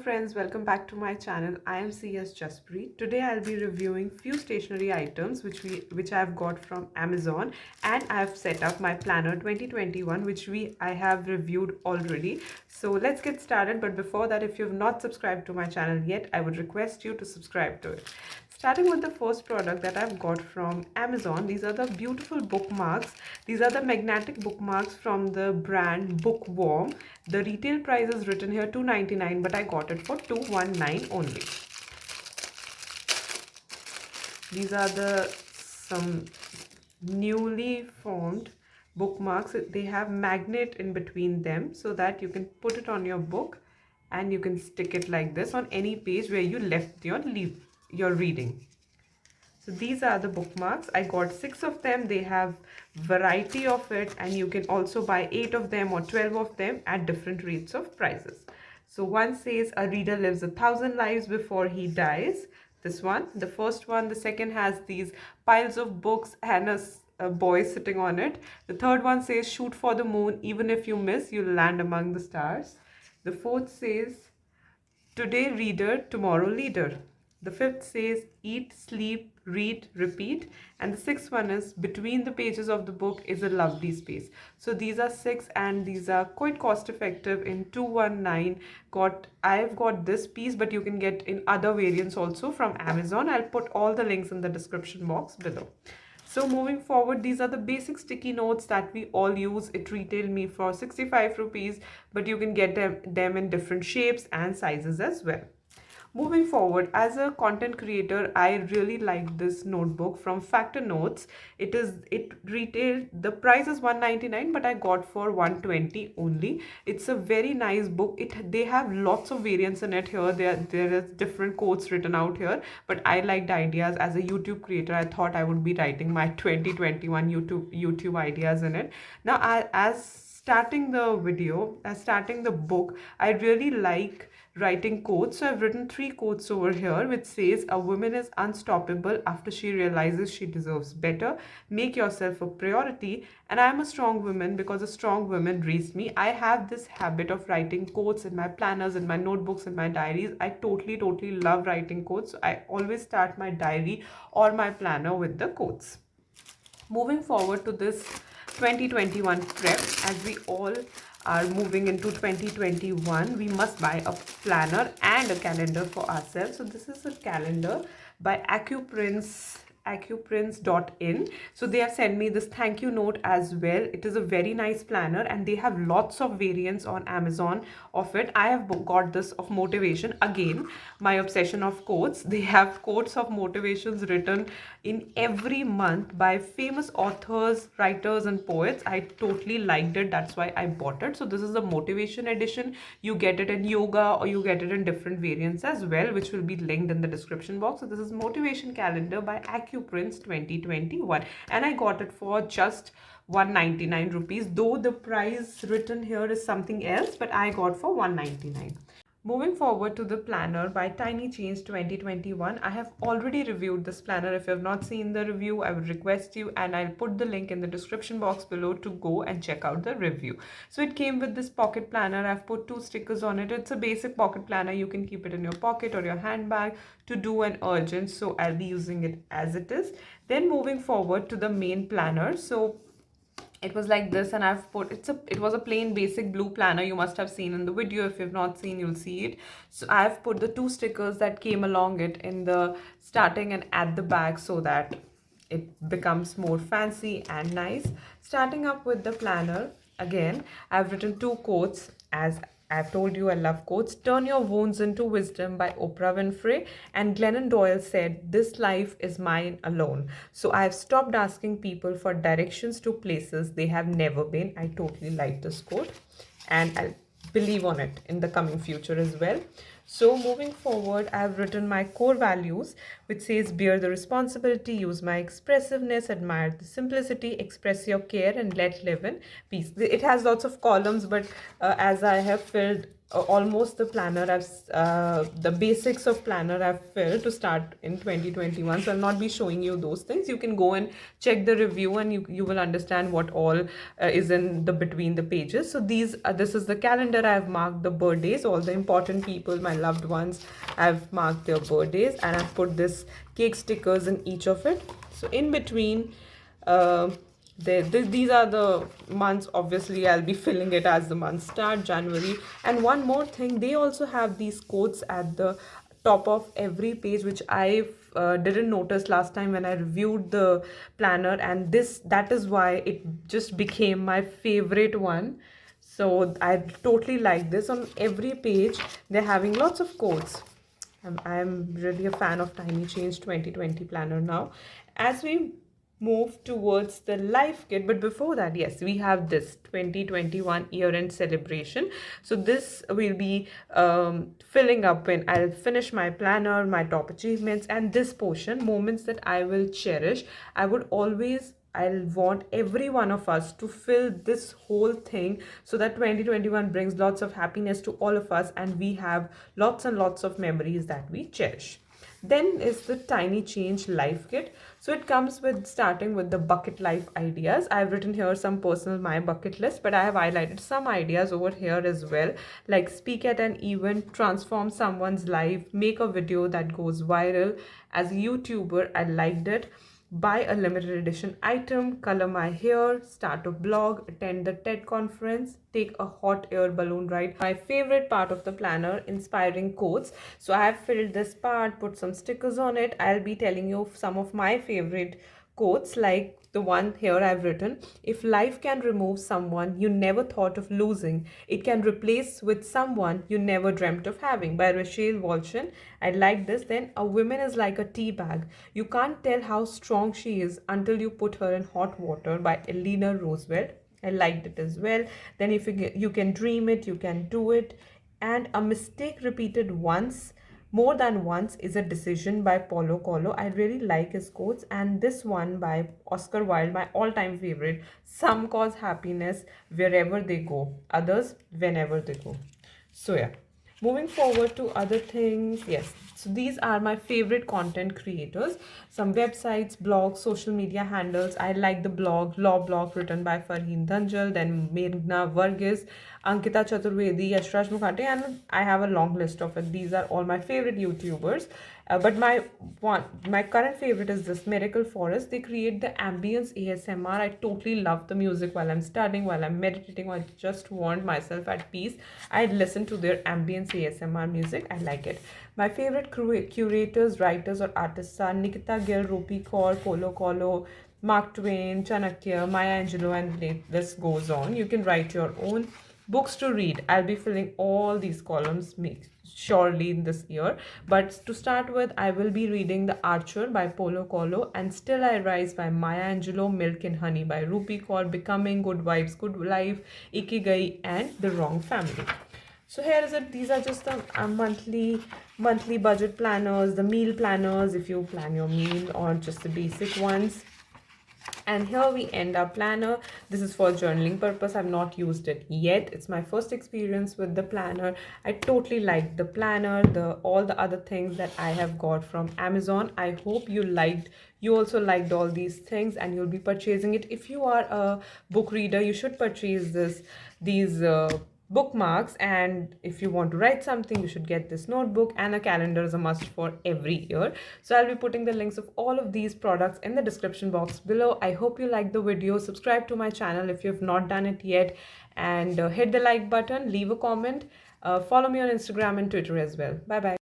friends, welcome back to my channel. I am CS Jasprit. Today I'll be reviewing few stationery items which I've got from Amazon, and I've set up my planner 2021 which I have reviewed already. So let's get started, but before that, if you've not subscribed to my channel yet, I would request you to subscribe to it. Starting with the first product that I've got from Amazon, these are the beautiful bookmarks. These are the magnetic bookmarks from the brand Bookworm. The retail price is written here $2.99, but I got it for $2.19 only. These are some newly formed bookmarks. They have magnet in between them so that you can put it on your book and you can stick it like this on any page where you left your reading. So these are the bookmarks. I got 6 of them. They have variety of it, and you can also buy 8 of them or 12 of them at different rates of prices. So one says a reader lives 1,000 lives before he dies. This one, the first one. The second has these piles of books and a boy sitting on it. The third one says shoot for the moon. Even if you miss, you'll land among the stars. The fourth says today reader, tomorrow leader. The fifth says eat, sleep, read, repeat. And the sixth one is between the pages of the book is a lovely space. So these are 6, and these are quite cost effective in $2.19. I've got this piece, but you can get in other variants also from Amazon. I'll put all the links in the description box below. So moving forward, these are the basic sticky notes that we all use. It retailed me for 65 rupees, but you can get them in different shapes and sizes as well. Moving forward, as a content creator, I really like this notebook from Factor Notes. It retailed, the price is $1.99, but I got for $1.20 only. It's a very nice book. They have lots of variants in it here. There is different quotes written out here, but I liked ideas. As a YouTube creator, I thought I would be writing my 2021 YouTube ideas in it. Now, as starting the book, I really like writing quotes. So I've written 3 quotes over here, which says a woman is unstoppable after she realizes she deserves better. Make yourself a priority. And I'm a strong woman because a strong woman raised me. I have this habit of writing quotes in my planners, in my notebooks, in my diaries. I totally love writing quotes. So I always start my diary or my planner with the quotes. Moving forward to this 2021 prep, as we all are moving into 2021, we must buy a planner and a calendar for ourselves. So this is a calendar by Accuprints.in. So they have sent me this thank you note as well. It is a very nice planner, and they have lots of variants on Amazon of it. I have got this of motivation. Again, my obsession of quotes. They have quotes of motivations written in every month by famous authors, writers, and poets. I totally liked it. That's why I bought it. So this is the motivation edition. You get it in yoga, or you get it in different variants as well, which will be linked in the description box. So this is motivation calendar by Accuprints 2021, and I got it for just 199 rupees, though the price written here is something else, but I got for 199. Moving forward to the planner by Tinychange 2021. I have already reviewed this planner. If you have not seen the review, I would request you, and I'll put the link in the description box below to go and check out the review. So it came with this pocket planner. I've put 2 stickers on it. It's a basic pocket planner. You can keep it in your pocket or your handbag to do an urgent. So I'll be using it as it is. Then moving forward to the main planner. So it was like this, and I've put it was a plain basic blue planner. You must have seen in the video. If you've not seen, you'll see it. So I've put the 2 stickers that came along it in the starting and at the back, so that it becomes more fancy and nice. Starting up with the planner, again, I've written 2 quotes. As I've told you, I love quotes. Turn your wounds into wisdom by Oprah Winfrey. And Glennon Doyle said, this life is mine alone. So I've stopped asking people for directions to places they have never been. I totally like this quote, and I'll believe on it in the coming future as well. So moving forward, I've written my core values, which says bear the responsibility, use my expressiveness, admire the simplicity, express your care, and let live in peace. It has lots of columns, but as I have filled almost the planner the basics of planner I've filled to start in 2021. So I'll not be showing you those things. You can go and check the review, and you will understand what all is in the between the pages. So this is the calendar. I've marked the birthdays, all the important people, my loved ones. I've marked their birthdays, and I've put this cake stickers in each of it. So in between, uh, these are the months. Obviously'll be filling it as the months start, January. And one more thing, they also have these quotes at the top of every page, which I didn't notice last time when I reviewed the planner, and that is why it just became my favorite one. So I totally like this. On every page they're having lots of quotes. I'm really a fan of Tinychange 2020 planner now. As we move towards the life kit, but before that, yes, we have this 2021 year-end celebration. So this will be filling up when I'll finish my planner, my top achievements, and this portion, moments that I will cherish. I'll want every one of us to fill this whole thing, so that 2021 brings lots of happiness to all of us, and we have lots and lots of memories that we cherish. Then is the Tinychange life kit. So it comes with starting with the bucket life ideas. I've written here some personal my bucket list, but I have highlighted some ideas over here as well, like speak at an event, transform someone's life, make a video that goes viral. As a YouTuber, I liked it. Buy a limited edition item, color my hair, start a blog, attend the TED conference, take a hot air balloon ride. My favorite part of the planner, inspiring quotes. So I have filled this part, put some stickers on it. I'll be telling you some of my favorite quotes, like the one here I've written: if life can remove someone you never thought of losing, it can replace with someone you never dreamt of having, by Rachel Walshin. I like this. Then, a woman is like a tea bag. You can't tell how strong she is until you put her in hot water, by Eleanor Roosevelt. I liked it as well. Then, if you can dream it, you can do it. And a mistake repeated once, more than once, is a decision, by Paulo Coelho. I really like his quotes. And this one by Oscar Wilde, my all-time favorite: some cause happiness wherever they go, others whenever they go. So yeah, moving forward to other things. Yes, so these are my favorite content creators, some websites, blogs, social media handles. I like the Law Blog, written by Farheen Dhanjal, then Meghna Varghese, Ankita Chaturvedi, Yashraj Mukhate, and I have a long list of it. These are all my favorite YouTubers. But my current favorite is this Miracle Forest. They create the ambience ASMR. I totally love the music while I'm studying, while I'm meditating, while I just want myself at peace. I listen to their ambience ASMR music. I like it. My favorite curators, writers, or artists are Nikita Gill, Rupi Kaur, Polo Colo, Mark Twain, Chanakya, Maya Angelou, and the list goes on. You can write your own. Books to read. I'll be filling all these columns surely in this year. But to start with, I will be reading The Archer by Paulo Coelho, and Still I Rise by Maya Angelou, Milk and Honey by Rupi Kaur, Becoming, Good Vibes, Good Life, Ikigai, and The Wrong Family. So here is it. These are just the monthly budget planners, the meal planners if you plan your meal, or just the basic ones. And here we end our planner. This is for journaling purpose. I've not used it yet. It's my first experience with the planner. I totally like the planner, all the other things that I have got from Amazon. I hope you also liked all these things, and you'll be purchasing it. If you are a book reader, you should purchase these bookmarks, and if you want to write something, you should get this notebook, and a calendar is a must for every year. So I'll be putting the links of all of these products in the description box below. I hope you liked the video. Subscribe to my channel if you have not done it yet, and hit the like button, leave a comment, follow me on Instagram and Twitter as well. Bye bye.